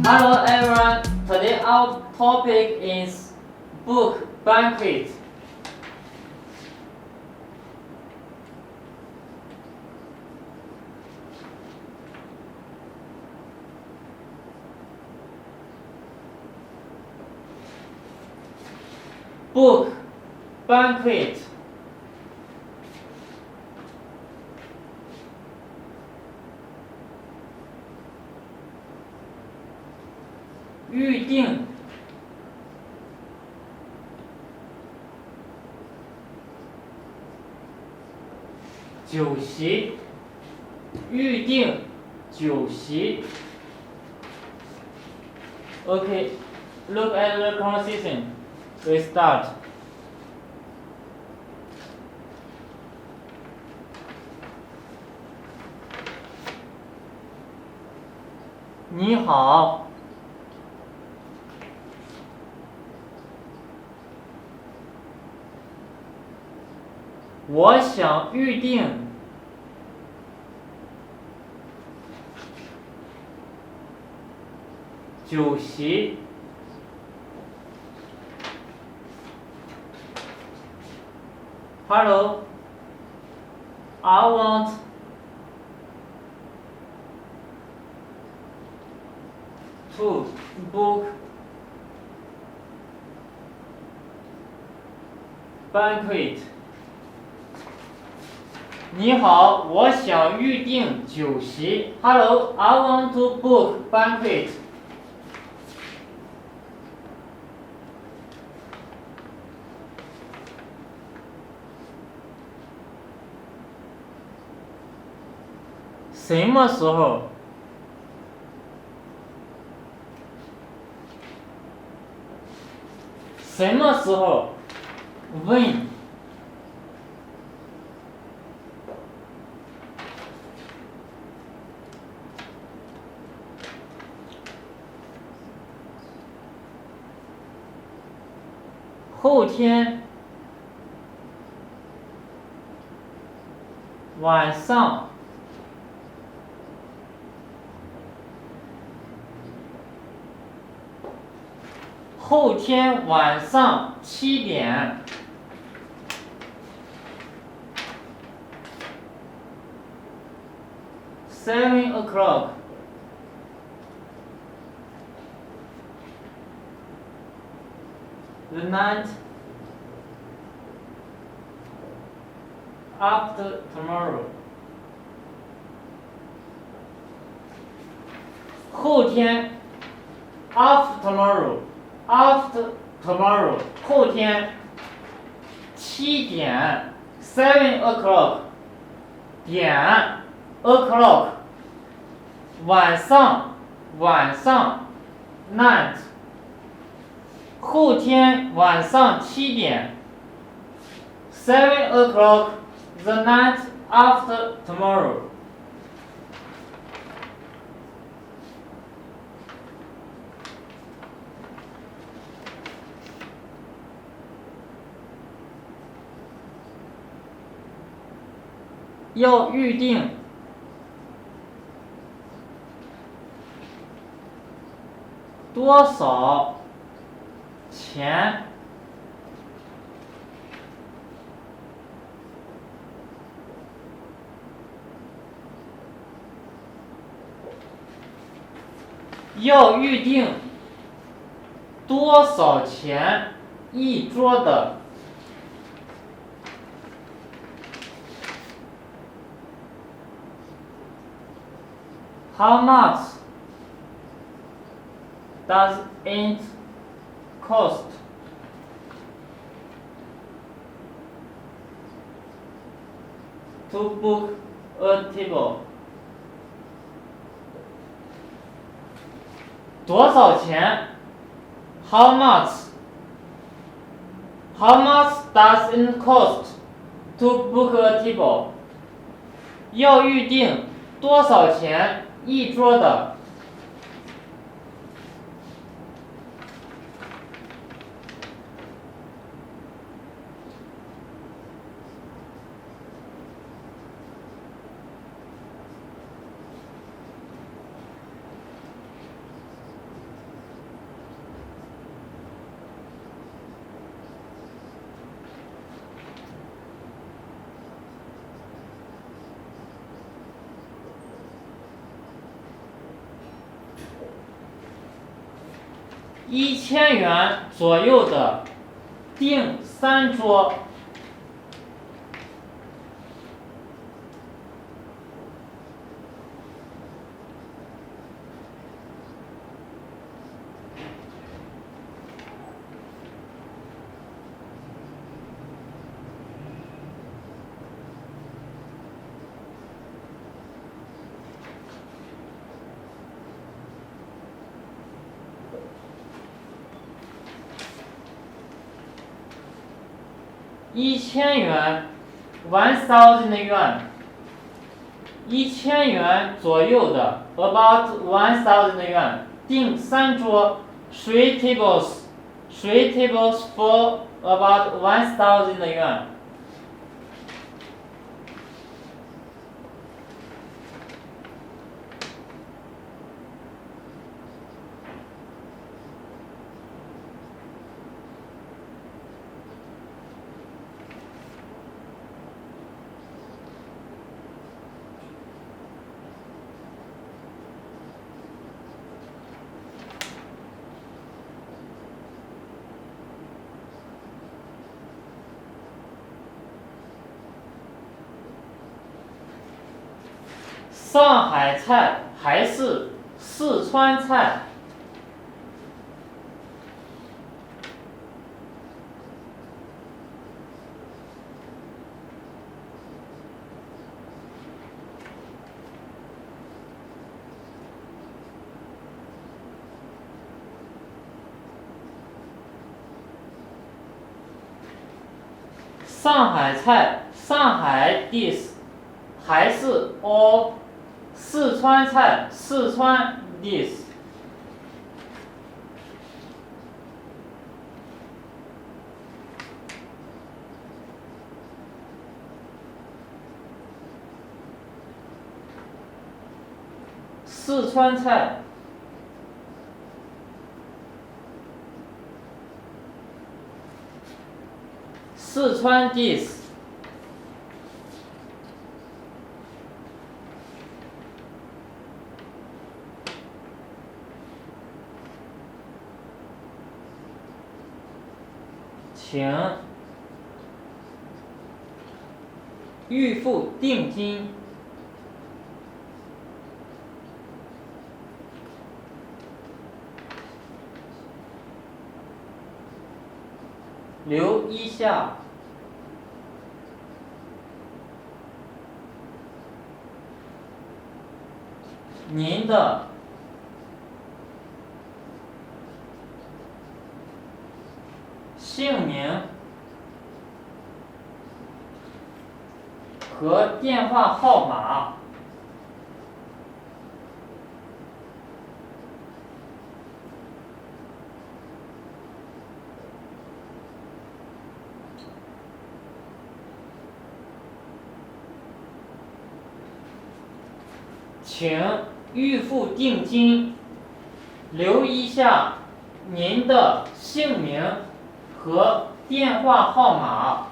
Hello everyone, today our topic is book banquet. Book banquet. 预定酒席，预定酒席。Okay, look at the conversation. We start. 你好。我想预定酒席。Hello, I want to book banquet. 你好，我想预定酒席。Hello, I want to book banquet. 什么时候？什么时候 ？When？后天晚上后天晚上7点。7 o'clock. The night after tomorrow. 后天 after tomorrow. After tomorrow. 后天7点 7 o'clock. 点 o'clock. 晚上 night. 后天晚上7点 7 o'clock. The night after tomorrow. 要预定多少钱？要预定多少钱一桌的？How much does it cost to book a table? 多少钱 ？How much? How much does it cost to book a table? 要预定多少钱一桌的？ 1000元左右的订3桌。1000元 ，1000 yuan， 1000元左右的 ，about 1000 yuan， 订3桌 ，3 tables，3 tables for about 1000 yuan。上海菜还是四川菜？上海菜，上海 dish， 还是 all？四川菜，四川 dish。四川菜。四川 dish。请预付定金。留一下您的姓名和电话号码。请预付定金，留一下您的姓名和电话号码。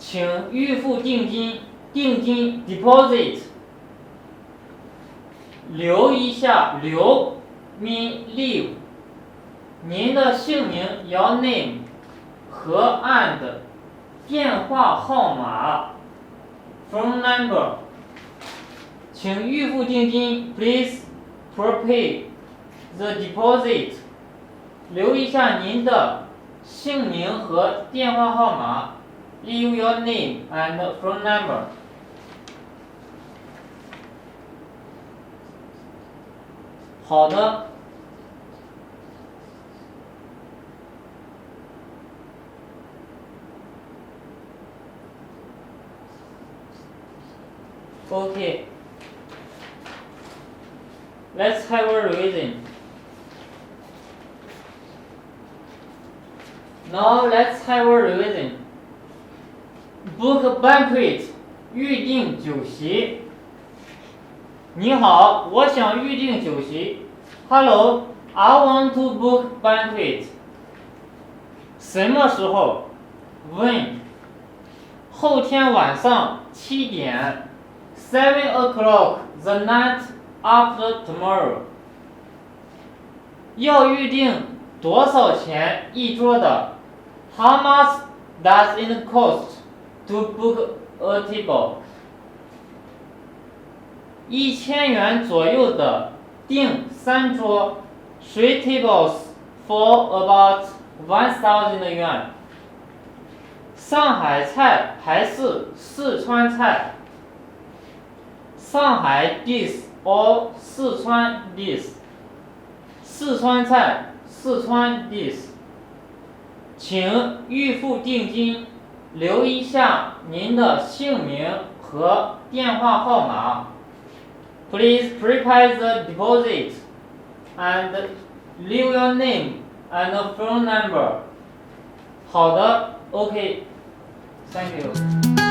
请预付定金，定金 deposit， 留一下，留 mean leave， 您的姓名 your name 和 and 电话号码 phone number， 请预付定金 please prepay the deposit， 留一下您的姓名和电话号码。Leave your name and phone number. 好的。Okay. Let's have a revision. Now let's have a revision. Book banquet. 预定酒席。你好，我想预定酒席。Hello, I want to book banquet. 什么时候 ？When? 后天晚上7点。7 o'clock the night after tomorrow. 要预定多少钱一桌的 ？How much does it cost to book a table? 1000元左右的订3桌 ，3 tables for about 1000元。上海菜还是四川菜？上海 dish or 四川 dish？ 四川菜，四川 dish。请预付定金，留一下您的姓名和电话号码。Please prepare the deposit and leave your name and phone number. 好的 ，OK，Thank you.